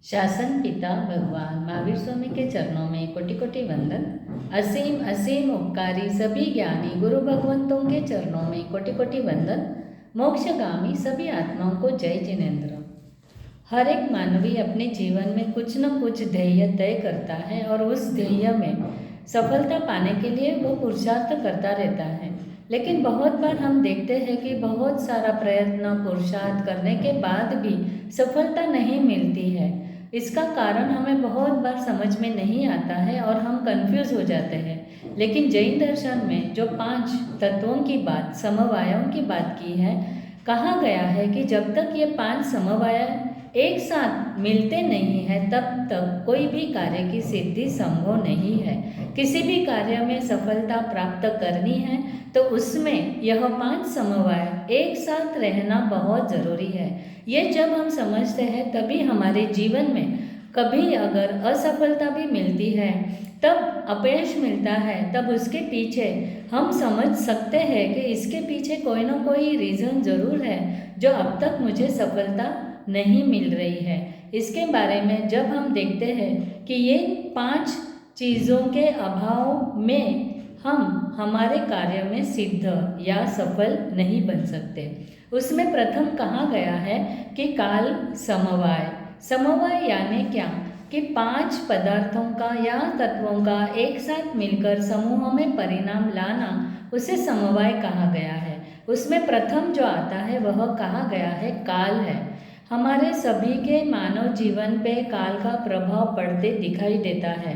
शासन पिता भगवान महावीर स्वामी के चरणों में कोटि कोटि वंदन। असीम असीम उपकारी सभी ज्ञानी गुरु भगवंतों के चरणों में कोटि कोटि वंदन। मोक्षगामी सभी आत्माओं को जय जिनेन्द्र। हर एक मानवी अपने जीवन में कुछ न कुछ ध्येय तय करता है और उस ध्येय में सफलता पाने के लिए वो पुरुषार्थ करता रहता है। लेकिन बहुत बार हम देखते हैं कि बहुत सारा प्रयत्न पुरुषार्थ करने के बाद भी सफलता नहीं मिलती है। इसका कारण हमें बहुत बार समझ में नहीं आता है और हम कंफ्यूज हो जाते हैं। लेकिन जैन दर्शन में जो 5 तत्वों की बात, समवायों की बात की है, कहा गया है कि जब तक ये 5 समवाय एक साथ मिलते नहीं हैं तब तक कोई भी कार्य की सिद्धि संभव नहीं है। किसी भी कार्य में सफलता प्राप्त करनी है तो उसमें यह 5 समवाय एक साथ रहना बहुत ज़रूरी है। ये जब हम समझते हैं तभी हमारे जीवन में कभी अगर असफलता भी मिलती है, तब अपयश मिलता है, तब उसके पीछे हम समझ सकते हैं कि इसके पीछे कोई ना कोई रीज़न ज़रूर है जो अब तक मुझे सफलता नहीं मिल रही है। इसके बारे में जब हम देखते हैं कि ये 5 चीज़ों के अभाव में हम हमारे कार्य में सिद्ध या सफल नहीं बन सकते। उसमें प्रथम कहा गया है कि काल समवाय। समवाय यानी क्या कि 5 पदार्थों का या तत्वों का एक साथ मिलकर समूह में परिणाम लाना, उसे समवाय कहा गया है। उसमें प्रथम जो आता है वह कहा गया है काल है। हमारे सभी के मानव जीवन पे काल का प्रभाव पड़ते दिखाई देता है।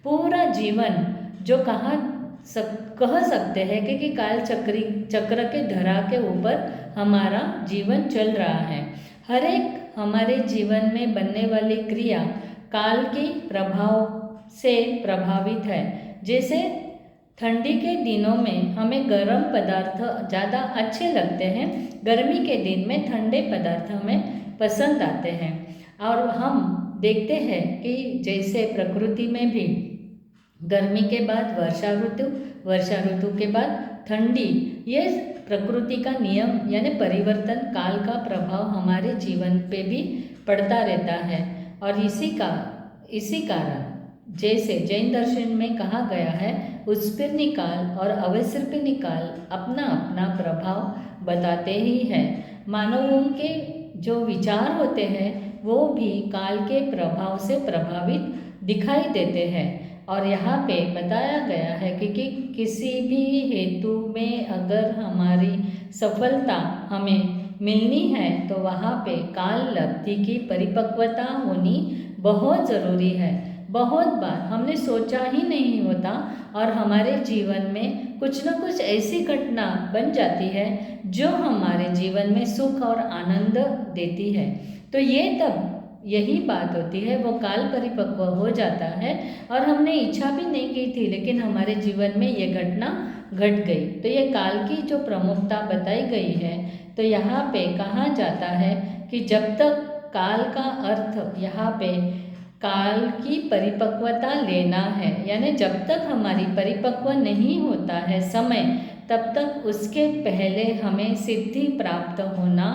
पूरा जीवन जो कह सकते हैं कि काल चक्र के धरा के ऊपर हमारा जीवन चल रहा है। हर एक हमारे जीवन में बनने वाली क्रिया काल के प्रभाव से प्रभावित है। जैसे ठंडी के दिनों में हमें गर्म पदार्थ ज़्यादा अच्छे लगते हैं, गर्मी के दिन में ठंडे पदार्थ हमें पसंद आते हैं। और हम देखते हैं कि जैसे प्रकृति में भी गर्मी के बाद वर्षा ऋतु, वर्षा ऋतु के बाद ठंडी, ये प्रकृति का नियम यानी परिवर्तन, काल का प्रभाव हमारे जीवन पे भी पड़ता रहता है। और इसी कारण जैसे जैन दर्शन में कहा गया है, उत्पत्ति काल और अवसर्पिणी काल अपना अपना प्रभाव बताते ही हैं। मानवों के जो विचार होते हैं वो भी काल के प्रभाव से प्रभावित दिखाई देते हैं। और यहाँ पे बताया गया है कि किसी भी हेतु में अगर हमारी सफलता हमें मिलनी है तो वहाँ पे काल लब्धि की परिपक्वता होनी बहुत ज़रूरी है। बहुत बार हमने सोचा ही नहीं होता और हमारे जीवन में कुछ न कुछ ऐसी घटना बन जाती है जो हमारे जीवन में सुख और आनंद देती है। तो ये तब यही बात होती है, वो काल परिपक्व हो जाता है और हमने इच्छा भी नहीं की थी लेकिन हमारे जीवन में ये घटना घट गई। तो ये काल की जो प्रमुखता बताई गई है, तो यहाँ पे कहा जाता है कि जब तक काल का अर्थ यहाँ पे काल की परिपक्वता लेना है, यानी जब तक हमारी परिपक्व नहीं होता है समय, तब तक उसके पहले हमें सिद्धि प्राप्त होना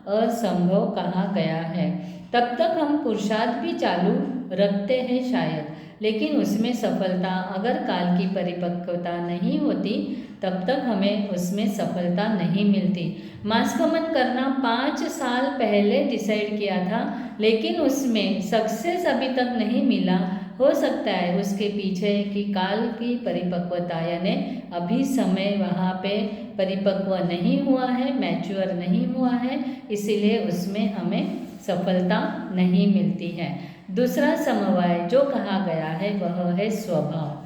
असंभव कहा गया है। तब तक हम पुरुषार्थ भी चालू रखते हैं शायद, लेकिन उसमें सफलता अगर काल की परिपक्वता नहीं होती तब तक हमें उसमें सफलता नहीं मिलती। मास्कमन करना 5 साल पहले डिसाइड किया था लेकिन उसमें सक्सेस अभी तक नहीं मिला। हो सकता है उसके पीछे की काल की परिपक्वता यानी अभी समय वहाँ पे परिपक्व नहीं हुआ है, मैच्योर नहीं हुआ है, इसीलिए उसमें हमें सफलता नहीं मिलती है। दूसरा समवाय जो कहा गया है वह है स्वभाव।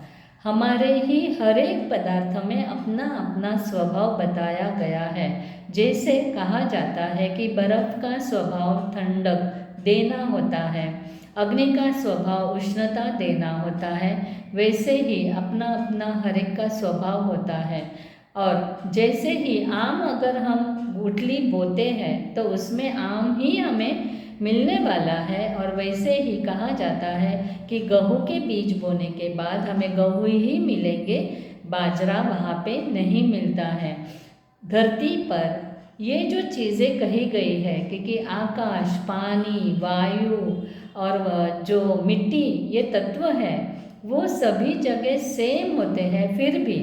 हमारे ही हर एक पदार्थ में अपना अपना स्वभाव बताया गया है। जैसे कहा जाता है कि बर्फ का स्वभाव ठंडक देना होता है, अग्नि का स्वभाव उष्णता देना होता है, वैसे ही अपना अपना हर एक का स्वभाव होता है। और जैसे ही आम अगर हम गुठली बोते हैं तो उसमें आम ही हमें मिलने वाला है, और वैसे ही कहा जाता है कि गेहूं के बीज बोने के बाद हमें गेहूं ही मिलेंगे, बाजरा वहाँ पे नहीं मिलता है। धरती पर ये जो चीज़ें कही गई है कि आकाश, पानी, वायु और जो मिट्टी ये तत्व है वो सभी जगह सेम होते हैं, फिर भी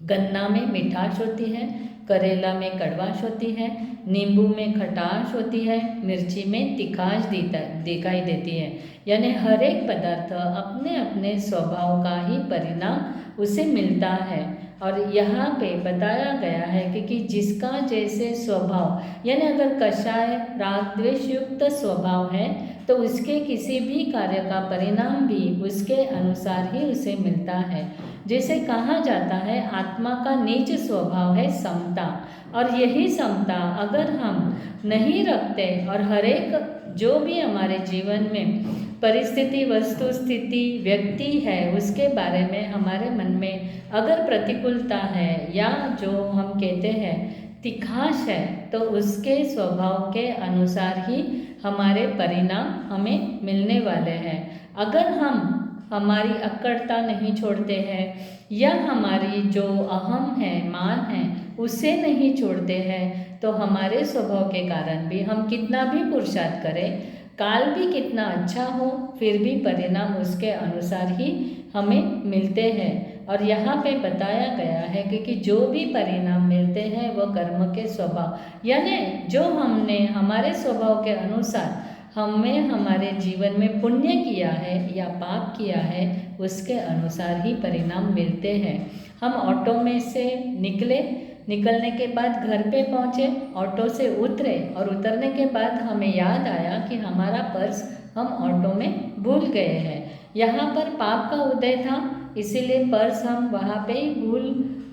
गन्ना में मिठास होती है, करेला में कड़वाश होती है, नींबू में खटाश होती है, मिर्ची में तिखाश दिखाई देती है। यानी हर एक पदार्थ अपने अपने स्वभाव का ही परिणाम उसे मिलता है। और यहाँ पे बताया गया है कि जिसका जैसे स्वभाव, यानी अगर कषाय राग द्वेष युक्त स्वभाव है तो उसके किसी भी कार्य का परिणाम भी उसके अनुसार ही उसे मिलता है। जैसे कहा जाता है आत्मा का निज स्वभाव है समता, और यही समता अगर हम नहीं रखते और हर एक जो भी हमारे जीवन में परिस्थिति, वस्तु, स्थिति, व्यक्ति है उसके बारे में हमारे मन में अगर प्रतिकूलता है या जो हम कहते हैं तिखाश है, तो उसके स्वभाव के अनुसार ही हमारे परिणाम हमें मिलने वाले हैं। अगर हम हमारी अक्कड़ता नहीं छोड़ते हैं या हमारी जो अहम है, मान है, उसे नहीं छोड़ते हैं, तो हमारे स्वभाव के कारण भी हम कितना भी पुरुषार्थ करें, काल भी कितना अच्छा हो, फिर भी परिणाम उसके अनुसार ही हमें मिलते हैं। और यहाँ पे बताया गया है कि जो भी परिणाम मिलते हैं वह कर्म के स्वभाव, यानी जो हमने हमारे स्वभाव के अनुसार हमें हमारे जीवन में पुण्य किया है या पाप किया है उसके अनुसार ही परिणाम मिलते हैं। हम ऑटो में से निकलने के बाद घर पे पहुँचे, ऑटो से उतरे और उतरने के बाद हमें याद आया कि हमारा पर्स हम ऑटो में भूल गए हैं। यहाँ पर पाप का उदय था, इसीलिए पर्स हम वहाँ पे ही भूल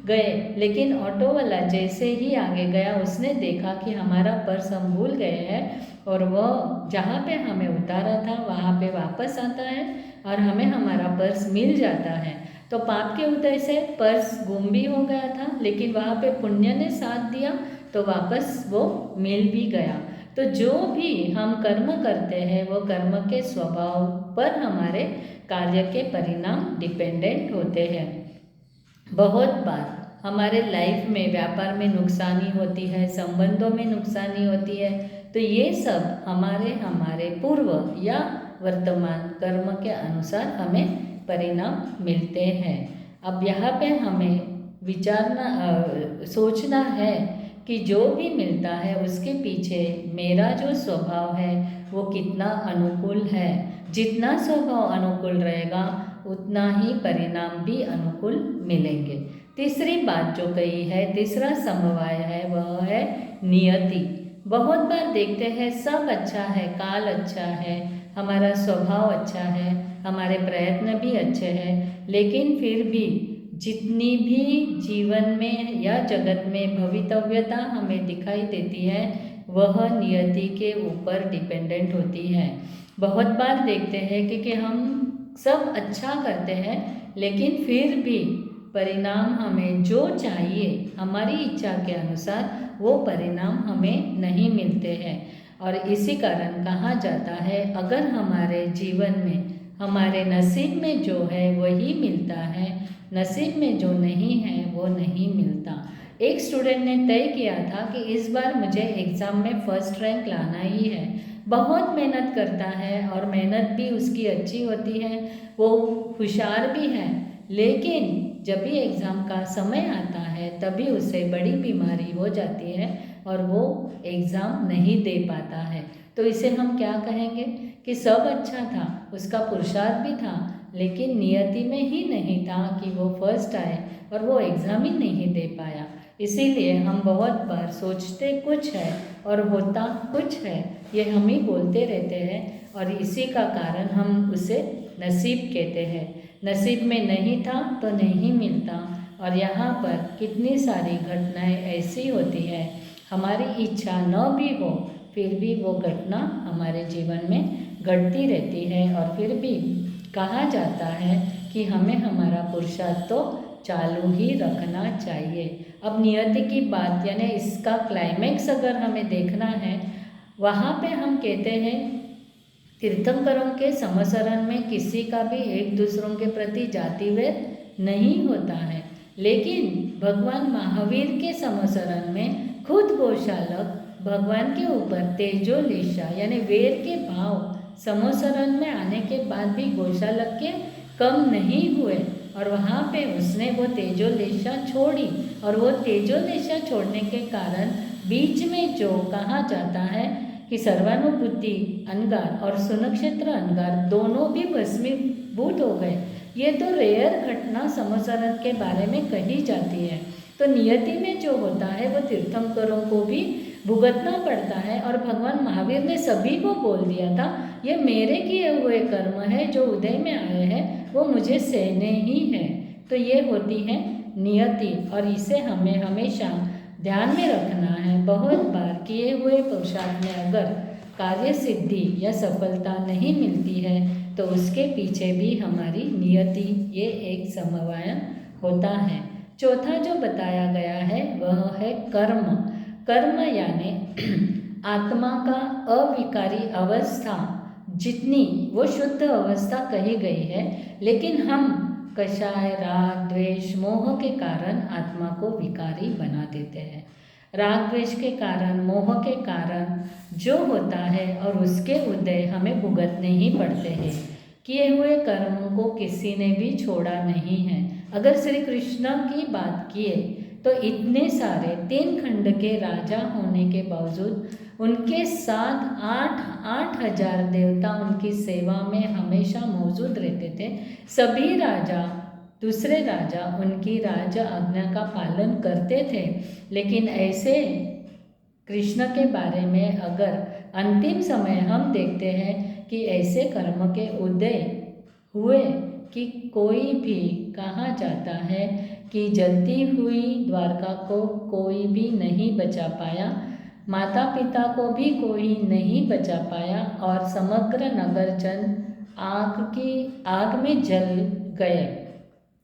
गए। लेकिन ऑटो वाला जैसे ही आगे गया उसने देखा कि हमारा पर्स हम भूल गए हैं और वह जहाँ पे हमें उतारा था वहाँ पे वापस आता है और हमें हमारा पर्स मिल जाता है। तो पाप के उदय से पर्स गुम भी हो गया था, लेकिन वहाँ पे पुण्य ने साथ दिया तो वापस वो मिल भी गया। तो जो भी हम कर्म करते हैं वो कर्म के स्वभाव पर हमारे कार्य के परिणाम डिपेंडेंट होते हैं। बहुत बार हमारे लाइफ में व्यापार में नुकसानी होती है, संबंधों में नुकसानी होती है, तो ये सब हमारे पूर्व या वर्तमान कर्म के अनुसार हमें परिणाम मिलते हैं। अब यहाँ पे हमें सोचना है कि जो भी मिलता है उसके पीछे मेरा जो स्वभाव है वो कितना अनुकूल है। जितना स्वभाव अनुकूल रहेगा उतना ही परिणाम भी अनुकूल मिलेंगे। तीसरी बात जो कही है, तीसरा समवाय है, वह है नियति। बहुत बार देखते हैं सब अच्छा है, काल अच्छा है, हमारा स्वभाव अच्छा है, हमारे प्रयत्न भी अच्छे हैं, लेकिन फिर भी जितनी भी जीवन में या जगत में भवितव्यता हमें दिखाई देती है वह नियति के ऊपर डिपेंडेंट होती है। बहुत बार देखते हैं कि हम सब अच्छा करते हैं लेकिन फिर भी परिणाम हमें जो चाहिए हमारी इच्छा के अनुसार वो परिणाम हमें नहीं मिलते हैं। और इसी कारण कहा जाता है अगर हमारे जीवन में हमारे नसीब में जो है वही मिलता है, नसीब में जो नहीं है वो नहीं मिलता। एक स्टूडेंट ने तय किया था कि इस बार मुझे एग्ज़ाम में फर्स्ट रैंक लाना ही है। बहुत मेहनत करता है और मेहनत भी उसकी अच्छी होती है, वो होशियार भी है, लेकिन जब भी एग्ज़ाम का समय आता है तभी उसे बड़ी बीमारी हो जाती है और वो एग्ज़ाम नहीं दे पाता है। तो इसे हम क्या कहेंगे कि सब अच्छा था, उसका पुरुषार्थ भी था, लेकिन नियति में ही नहीं था कि वो फर्स्ट आए और वो एग्ज़ाम ही नहीं दे पाया। इसीलिए हम बहुत बार सोचते कुछ है और होता कुछ है, ये हम ही बोलते रहते हैं और इसी का कारण हम उसे नसीब कहते हैं। नसीब में नहीं था तो नहीं मिलता। और यहाँ पर कितनी सारी घटनाएं ऐसी होती है, हमारी इच्छा न भी हो फिर भी वो घटना हमारे जीवन में घटती रहती है और फिर भी कहा जाता है कि हमें हमारा पुरुषार्थ तो चालू ही रखना चाहिए। अब नियति की बात यानी इसका क्लाइमैक्स अगर हमें देखना है, वहाँ पे हम कहते हैं तीर्थंकरों के समसरण में किसी का भी एक दूसरों के प्रति जातिभेद नहीं होता है, लेकिन भगवान महावीर के समसरण में खुद गौशालक भगवान के ऊपर तेजोलेशा यानी वेर के भाव समोसरण में आने के बाद भी गौशालक के कम नहीं हुए और वहाँ पे उसने वो तेजोलेशा छोड़ी। और वो तेजोलेशा छोड़ने के कारण बीच में जो कहा जाता है कि सर्वानुभूति अंगार और सुनक्षेत्र अंगार दोनों भी भस्मीभूत हो गए। ये तो रेयर घटना समोसरण के बारे में कही जाती है। तो नियति में जो होता है वो तीर्थंकरों को भी भुगतना पड़ता है। और भगवान महावीर ने सभी को बोल दिया था, ये मेरे किए हुए कर्म है जो उदय में आए हैं, वो मुझे सहने ही है। तो ये होती है नियति और इसे हमें हमेशा ध्यान में रखना है। बहुत बार किए हुए पुरुषार्थ में अगर कार्य सिद्धि या सफलता नहीं मिलती है तो उसके पीछे भी हमारी नियति ये एक समवाय होता है। चौथा जो बताया गया है वह है कर्म। कर्म यानी आत्मा का अविकारी अवस्था, जितनी वो शुद्ध अवस्था कही गई है, लेकिन हम कषाय राग द्वेष मोह के कारण आत्मा को विकारी बना देते हैं। राग द्वेष के कारण मोह के कारण जो होता है और उसके उदय हमें भुगतने ही पड़ते हैं। किए हुए कर्मों को किसी ने भी छोड़ा नहीं है। अगर श्री कृष्ण की बात किए तो इतने सारे 3 खंड के राजा होने के बावजूद उनके साथ 8,000 देवता उनकी सेवा में हमेशा मौजूद रहते थे। सभी राजा, दूसरे राजा उनकी राज आज्ञा का पालन करते थे। लेकिन ऐसे कृष्ण के बारे में अगर अंतिम समय हम देखते हैं कि ऐसे कर्म के उदय हुए कि कोई भी कहा जाता है कि जलती हुई द्वारका को कोई भी नहीं बचा पाया, माता पिता को भी कोई नहीं बचा पाया और समग्र नगरजन आग में जल गए।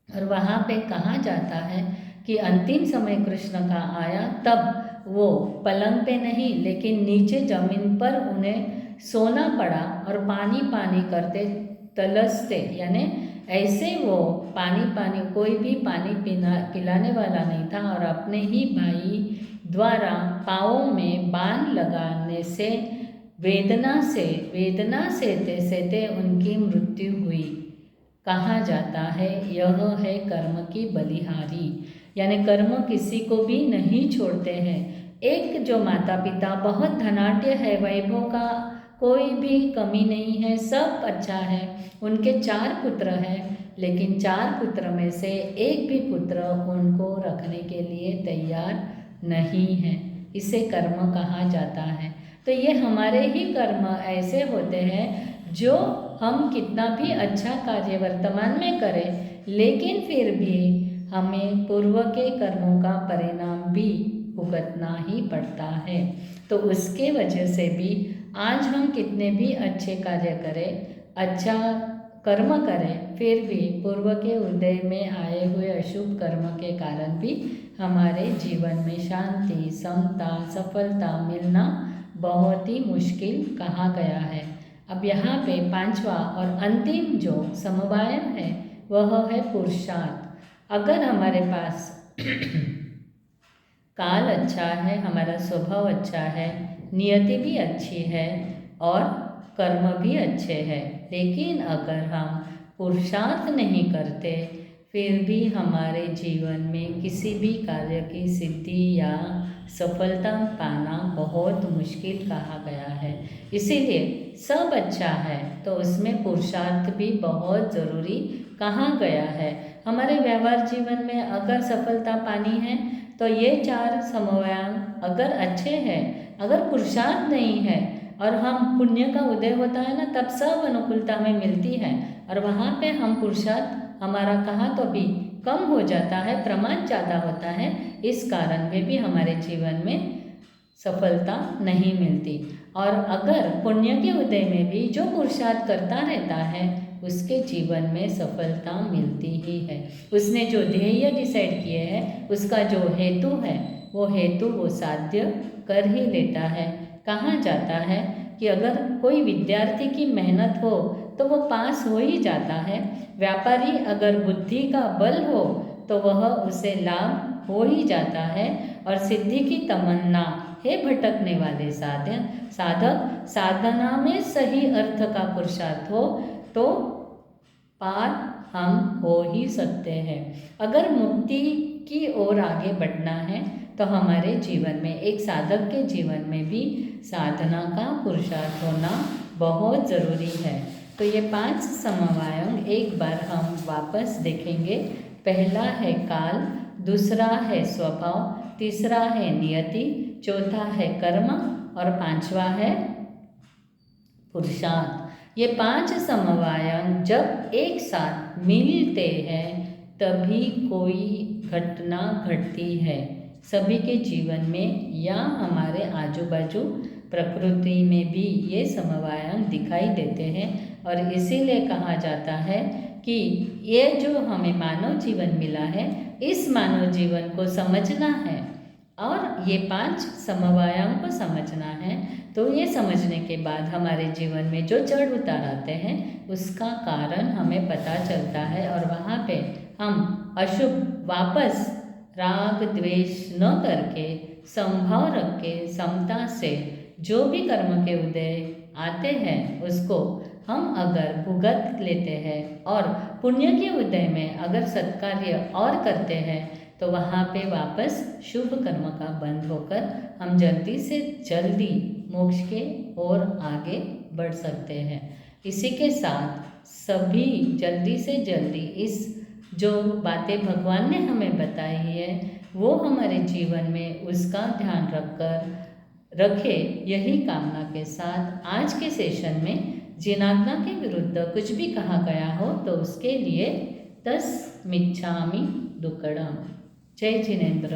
और वहाँ पे कहा जाता है कि अंतिम समय कृष्ण का आया, तब वो पलंग पे नहीं लेकिन नीचे ज़मीन पर उन्हें सोना पड़ा और पानी पानी करते तलसते, यानी ऐसे वो पानी कोई भी पानी पिलाने वाला नहीं था। और अपने ही भाई द्वारा पाँवों में बाण लगाने से वेदना सहते सहते उनकी मृत्यु हुई। कहा जाता है यह है कर्म की बलिहारी, यानी कर्म किसी को भी नहीं छोड़ते हैं। एक जो माता पिता बहुत धनाढ्य है, वैभव का कोई भी कमी नहीं है, सब अच्छा है, उनके 4 पुत्र हैं, लेकिन 4 पुत्र में से एक भी पुत्र उनको रखने के लिए तैयार नहीं है, इसे कर्म कहा जाता है। तो ये हमारे ही कर्म ऐसे होते हैं जो हम कितना भी अच्छा कार्य वर्तमान में करें, लेकिन फिर भी हमें पूर्व के कर्मों का परिणाम भी भुगतना ही पड़ता है। तो उसके वजह से भी आज हम कितने भी अच्छे कार्य करें, अच्छा कर्म करें, फिर भी पूर्व के उदय में आए हुए अशुभ कर्म के कारण भी हमारे जीवन में शांति, समता, सफलता मिलना बहुत ही मुश्किल कहा गया है। अब यहाँ पे 5वां और अंतिम जो समवाय है वह है पुरुषार्थ। अगर हमारे पास काल अच्छा है, हमारा स्वभाव अच्छा है, नियति भी अच्छी है और कर्म भी अच्छे हैं, लेकिन अगर हम पुरुषार्थ नहीं करते फिर भी हमारे जीवन में किसी भी कार्य की सिद्धि या सफलता पाना बहुत मुश्किल कहा गया है। इसीलिए सब अच्छा है तो उसमें पुरुषार्थ भी बहुत ज़रूरी कहा गया है। हमारे व्यवहार जीवन में अगर सफलता पानी है तो ये 4 समवाय अगर अच्छे हैं, अगर पुरुषार्थ नहीं है और हम पुण्य का उदय होता है ना, तब सब अनुकूलता हमें मिलती है और वहाँ पे हम पुरुषार्थ हमारा कहाँ तो भी कम हो जाता है, प्रमाण ज़्यादा होता है, इस कारण में भी हमारे जीवन में सफलता नहीं मिलती। और अगर पुण्य के उदय में भी जो पुरुषार्थ करता रहता है उसके जीवन में सफलता मिलती ही है। उसने जो ध्येय डिसाइड किए हैं, उसका जो हेतु है वो साध्य कर ही लेता है। कहा जाता है कि अगर कोई विद्यार्थी की मेहनत हो तो वो पास हो ही जाता है, व्यापारी अगर बुद्धि का बल हो तो वह उसे लाभ हो ही जाता है, और सिद्धि की तमन्ना है भटकने वाले साधक साधना में सही अर्थ का पुरुषार्थ हो तो पार हम हो ही सकते हैं। अगर मुक्ति की ओर आगे बढ़ना है तो हमारे जीवन में, एक साधक के जीवन में भी साधना का पुरुषार्थ होना बहुत ज़रूरी है। तो ये 5 समवायों एक बार हम वापस देखेंगे। पहला है काल, दूसरा है स्वभाव, तीसरा है नियति, चौथा है कर्म और 5वां है पुरुषार्थ। ये 5 समवाय जब एक साथ मिलते हैं तभी कोई घटना घटती है, सभी के जीवन में या हमारे आजू बाजू प्रकृति में भी ये समवाय दिखाई देते हैं। और इसीलिए कहा जाता है कि ये जो हमें मानव जीवन मिला है, इस मानव जीवन को समझना है और ये 5 समवायों को समझना है। तो ये समझने के बाद हमारे जीवन में जो चढ़ उतार आते हैं उसका कारण हमें पता चलता है और वहाँ पे हम अशुभ वापस राग द्वेष न करके समभाव रख के समता से जो भी कर्म के उदय आते हैं उसको हम अगर भुगत लेते हैं और पुण्य के उदय में अगर सत्कार्य और करते हैं तो वहाँ पे वापस शुभ कर्म का बंद होकर हम जल्दी से जल्दी मोक्ष के ओर आगे बढ़ सकते हैं। इसी के साथ सभी जल्दी से जल्दी इस जो बातें भगवान ने हमें बताई है वो हमारे जीवन में उसका ध्यान रखे, यही कामना के साथ आज के सेशन में जिनाज्ञा के विरुद्ध कुछ भी कहा गया हो तो उसके लिए तस्मिच्छामि दुक्कडम। जय जिनेन्द्र।